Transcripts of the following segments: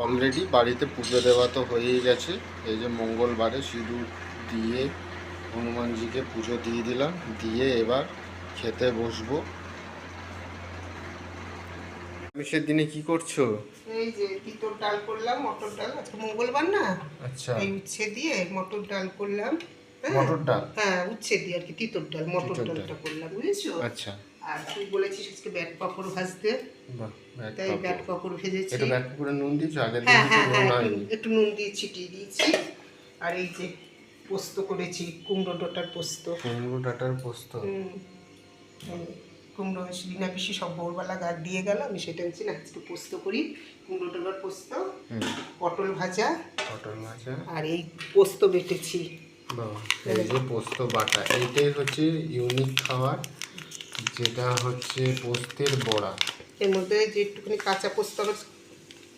Already বাড়িতে পুজো দেওয়া তো হয়েই গেছে। এই যে মঙ্গলবারে সিঁদুর দিয়ে হনুমানজিকে পুজো দিয়ে দিলাম, দিয়ে এবার খেতে বসবো। নিরামিষের দিনে কি করছো? এই যে তিতর ডাল করলাম, মটর ডাল, আজকে মঙ্গলবার না। আচ্ছা, এই উচ্ছে দিয়ে মটর ডাল করলাম। হ্যাঁ, মটর ডাল। হ্যাঁ উচ্ছে দিয়ে আর কি তিতর ডাল, মটর ডালটা করলাম, বুঝেছো? আচ্ছা, আর তুই বলেছিস আজকে ব্যাট পাপড় ভাজতে, বাহ, তাই ব্যাট পাপড় ভেজেছি। একটু ব্যাট করে নুন দিয়েছো? আগের দিন হ্যাঁ তো হ্যাঁ নুন হ্যাঁ, হয়নি। একটু নুন দিয়ে ছিটিয়ে দিয়েছি। আর এই যে পোস্ত করেছি, কুমড়ো ডাঁটার পোস্ত। কুমড়ো ডাঁটার পোস্ত। কুমড়ো বিনা পিসি সব ভোরবেলা গাছ দিয়ে গেল, আমি সেটা হচ্ছে না আজকে পোস্ত করি। কুমড়ো ডাঁটার পোস্ত, পটল ভাজা, পটল ভাজা, আর এই পোস্ত বেটেছি। এই যে পোস্ত বাটা, এইটাই হচ্ছে ইউনিক খাবার, যেটা হচ্ছে পোস্তের বড়া। এর মধ্যে যে একটুখানি কাঁচা পোস্ত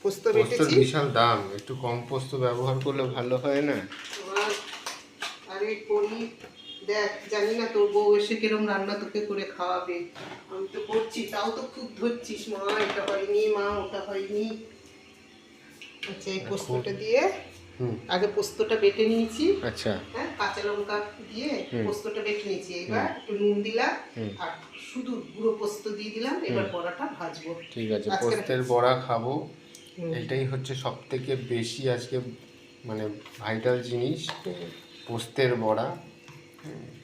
পোস্তের বেটেছি। বিশাল দাম, একটু কম পোস্ত ব্যবহার করলে ভালো হয় না? আর এই করি, দেখ জানি না তোর বউ এসে কিরম রান্না তোকে করে খাওয়াবে। আমি তো করছি, তাও তো খুব ধরছিস, মা এটা হয়নি, মা ওটা হয়নি। আচ্ছা, এই পোস্তটা দিয়ে আগে পোস্তটা বেটে নিয়েছি। আচ্ছা, হ্যাঁ, কাঁচা লঙ্কা দিয়ে পোস্তটা বেটে নিয়েছি। এবার একটু নুন দিলাম আর শুধু গুঁড়ো পোস্ত দিয়ে দিলাম। এবার বড়াটা ভাজবো। ঠিক আছে, পোস্তের বড়া খাবো। এটাই হচ্ছে সব থেকে বেশি আজকে মানে ভাইটাল জিনিস, পোস্তের বড়া।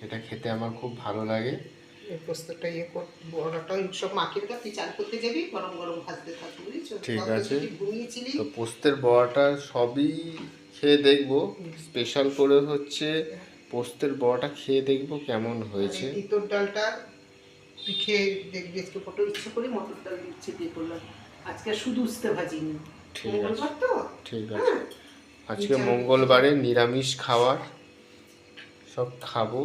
এটা খেতে আমার খুব ভালো লাগে। এই পোস্তটা বড়াটা সব মাখিয়ে দিলাম। তুই চান করতে যাবি, গরম গরম ভাজতে থাকবি, বুঝেছো? ঠিক আছে, ঘুমিয়েছিলি তো পোস্তের বড়াটা সবই খেয়ে দেখবো, স্পেশাল করে হচ্ছে পোস্তের বড়াটা খেয়ে দেখবো কেমন হয়েছে। তিতর ডালটা তুই খেয়ে দেখবি। আজকে পটল ইচ্ছে করে মটর ডাল ইচ্ছে দিয়ে করলাম। আজকে শুধু উস্তে ভাজিনি, মঙ্গলবার তো। ঠিক আছে, আজকে মঙ্গলবারে নিরামিষ খাবার সব খাবো।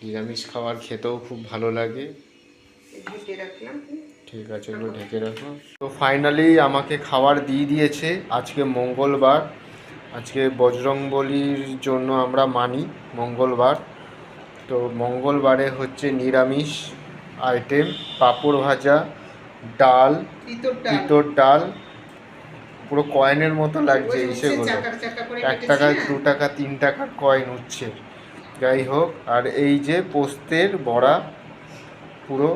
নিরামিষ খাবার খেতেও খুব ভালো লাগে। ঢেকে রাখলাম। ঠিক আছে, এগুলো ঢেকে রাখো। তো ফাইনালি আমাকে খাবার দিয়ে দিয়েছে। আজকে মঙ্গলবার, আজকে বজরংবলির জন্য আমরা মানি মঙ্গলবার। তো মঙ্গলবারে হচ্ছে নিরামিষ আইটেম, পাঁপড় ভাজা, ডাল, তিতর ডাল, পুরো কয়েনের মতো লাগছে সেগুলো। 1 টাকা, 2 টাকা, 3 টাকার কয়েন উঠছে, যাই হোক। আর এই যে পোস্তের বড়া পুরো,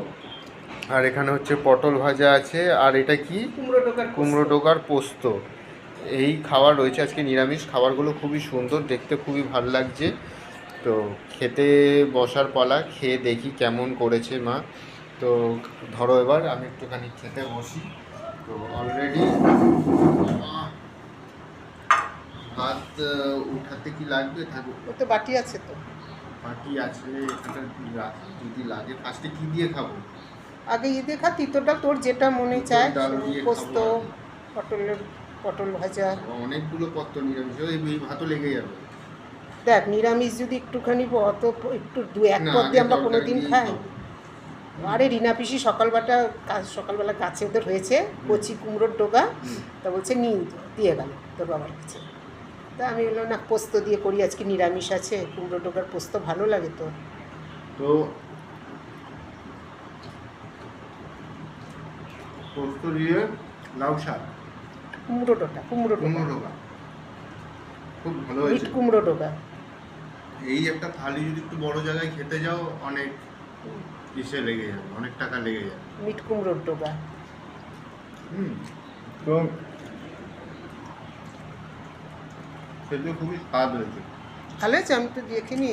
আর এখানে হচ্ছে পটল ভাজা আছে, আর এটা কি কুমড়ো ডোকার পোস্ত। এই খাবার রয়েছে আজকে নিরামিষ। খাবারগুলো খুবই সুন্দর দেখতে, খুবই ভালো লাগছে। তো খেতে বসার পালা, খেয়ে দেখি কেমন করেছে মা। তো ধরো এবার আমি একটুখানি খেতে বসি। তো অলরেডি ভাত উঠাতে কি লাগবে? ও তো বাটি আছে, তো বাটি আছে এখানে, যদি লাগে। ফার্স্টে কি দিয়ে খাবো? আগে ইয়ে দিয়ে খা, তিতর ডাল তোর যেটা মনে চায়। ডাল দিয়ে পোস্ত, পটল ভাজা, অনেকগুলো পত্র নিরামিষ, এই ভাতও লেগে যাবে। দেখ নিরামিষ যদি একটুখানি অত একটু 1 পদ দিয়ে আমরা কোনোদিন খাই। আরে রিনা পিসি সকালবেলা গাছে ওদের হয়েছে কচি কুমড়োর ডোকা, তা বলছে দিয়ে গেল তোর বাবার কাছে। তা আমি বললাম না, পোস্ত দিয়ে করি, আজকে নিরামিষ আছে, কুমড়ো ডোকার পোস্ত ভালো লাগে তো। তো পোস্ত দিয়ে লাউ শাক, কুমড়ো ডোকা খুব ভালো হয়েছে। কুমড়ো ডোকা এই একটা থালি যদি একটু বড় জায়গায় খেতে যাও, অনেক কিসে লেগে যাবে, অনেক টাকা লেগে যাবে। মিট কুমড়োর ডোকা। তো সেটা খুবই স্বাদ হয়েছে। ভালো হয়েছে, আমি তো দেখিনি।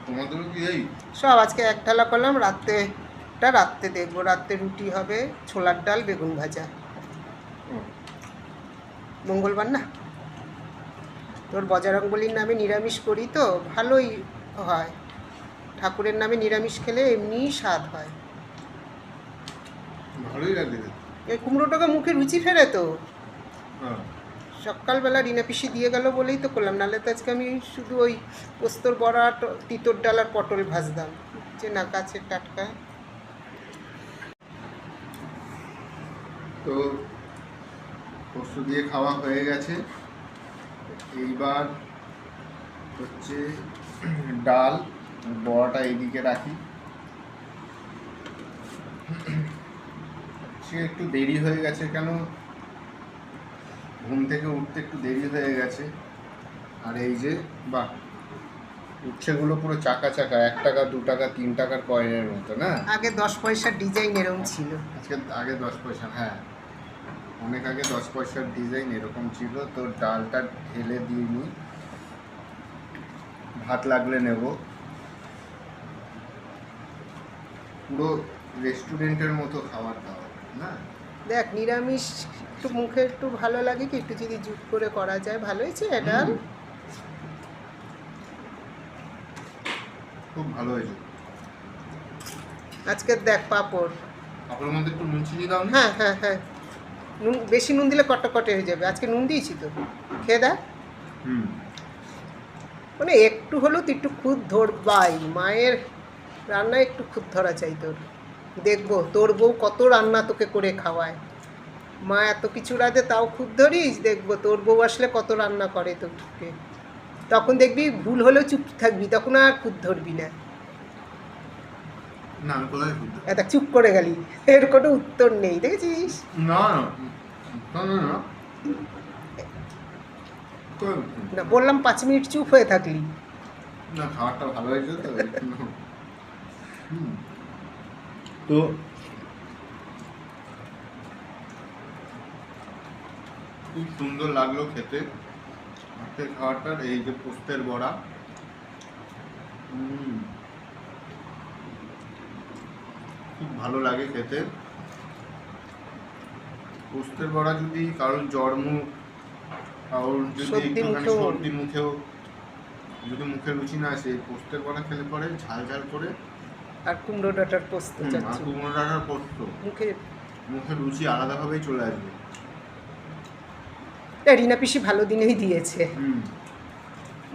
তোমাদেরও কি এই সব আজকে এক ঢালা করলাম। রাত্রে দেখবো, রাত্রে রুটি হবে, ছোলার ডাল, বেগুন ভাজা। মঙ্গলবার না, তোর বজরংবলীর নামে নিরামিষ করি তো ভালোই হয়। ঠাকুরের নামে নিরামিষ খেলে এমনি স্বাদ হয়, ভালোই লাগে। এই কুমড়োটাকে মুখে রুচি ফেরে তো। সকালবেলা রিনা পিসি দিয়ে গেল বলেই তো করলাম, নাহলে তো আজকে আমি শুধু ওই পোস্তর বড়া, তিতর ডাল আর পটল ভাজতাম, যে না কাছে টাটকা। তো পোস্ত দিয়ে খাওয়া হয়ে গেছে। এইবার হচ্ছে ডাল, বড়াটা এইদিকে রাখি। আজকে একটু দেরি হয়ে গেছে, কেন ঘুম থেকে উঠতে একটু দেরি হয়ে গেছে। আর এই যে বাহ, উচ্ছেগুলো পুরো চাকা চাকা, 1 টাকা 2 টাকা 3 টাকার কয়েনের মতো না। আগে 10 পয়সার ডিজাইন এরকম ছিল। আজকে আগে 10 পয়সা, হ্যাঁ অনেক আগে 10 পয়সার ডিজাইন এরকম ছিল। তো ডালটা ঢেলে দিয়ে নিই, ভাত লাগলে নেব। পুরো রেস্টুরেন্টের মতো খাবার দাবার না। দেখ নিরামিষ একটু মুখে একটু ভালো লাগে কি, একটু যদি জুট করে করা যায়। ভালো হয়েছে ডাল। খুব ভালো হয়েছে। আজকে দেখ পাঁপড়, আপনার মধ্যে একটু নুন চিনি দাও না? হ্যাঁ হ্যাঁ হ্যাঁ, নুন বেশি নুন দিলে কটকটে হয়ে যাবে। আজকে নুন দিয়েছি তো, খেয়ে দেখ। মানে একটু হলেও তুই একটু খুদ ধরবাই, মায়ের রান্নায় একটু খুদ ধরা চাই তোর। দেখবো তোর বউ কত রান্না তোকে করে খাওয়ায়। মা এত কিছু রাঁধে তাও খুদ ধরিস, দেখবো তোর বউ আসলে কত রান্না করে তোকে। তখন দেখবি ভুল হলেও চুপ থাকবি, তখন আর খুদ ধরবি না। না আমি কোথায় খুঁজতে? এত চুপ করে গেলি, এর কোনো উত্তর নেই, দেখেছিস? না না না না না বললাম 5 মিনিট চুপ হয়ে থাকলি। না, খাবারটা ভালো হয়েছে তো। তো খুব সুন্দর লাগলো খেতে আজকের খাবারটার। এই যে পোস্তের বড়া, খুব ভালো লাগে খেতে। পোস্তের বড়া যদি কারোর জ্বর মুখ, কারোর যদি একটুখানি সর্দি মুখেও যদি মুখে রুচি না আসে, পোস্তের বড়া খেলে পরে ঝাল ঝাল করে, আর কুমড়ো ডাঁটার পোস্ত আর চাচ্ছি কুমড়ো ডাঁটার পোস্ত, মুখে। মুখে রুচি আলাদাভাবেই চলে আসবে। রিনা পিসি ভালো দিনেই দিয়েছে।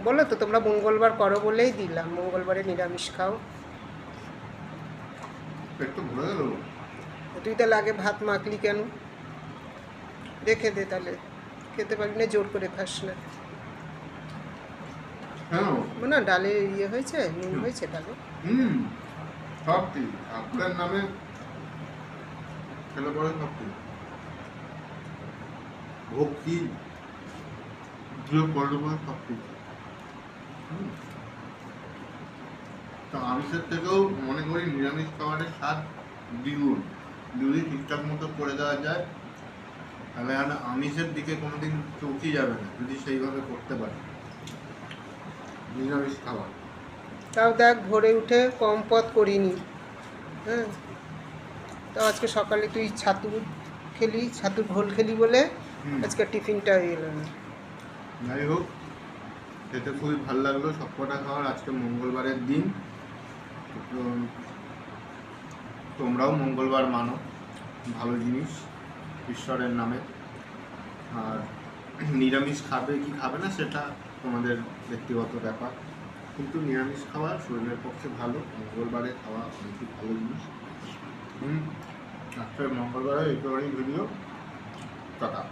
বলো তো তোমরা মঙ্গলবার করো বলেই দিলাম, মঙ্গলবারে নিরামিষ খাও। পেট তো ভরে গেল। তুই তাহলে আগে ভাত মাখলি কেন? রেখে দে, তাহলে খেতে পারবি না, জোর করে খাস না। কেন? না ডালে ইয়ে হয়েছে, নুন হয়েছে ডালে। সব ঠিক আপনার নামে খেলে পরে সব ঠিক। ভক্তি দিয়ে করলে পরে সব ঠিক। তো আমিষের থেকেও মনে করি নিরামিষ খাবারের স্বাদ দ্বিগুণ, যদি ঠিকঠাক মতো করে দেওয়া যায় তাহলে আর আমিষের দিকে কোনোদিন চৌকি যাবে না, যদি সেইভাবে করতে পারে নিরামিষ খাবার। তাও দেখ ভোরে উঠে কম পথ করিনি, হ্যাঁ। তাও আজকে সকালে তুই ছাতু খেলি, ছাতুর ঘোল খেলি বলে আজকে টিফিনটা এলো না। যাই হোক, খেতে খুবই ভালো লাগলো সবকটা খাবার। আজকে মঙ্গলবারের দিন, তোমরাও মঙ্গলবার মানো, ভালো জিনিস ঈশ্বরের নামে। আর নিরামিষ খাবে কি খাবে না সেটা তোমাদের ব্যক্তিগত ব্যাপার, কিন্তু নিরামিষ খাওয়া শরীরের পক্ষে ভালো। মঙ্গলবারে খাওয়া অনেকই ভালো জিনিস। আজকে মঙ্গলবারে এই ভিডিও টাটা।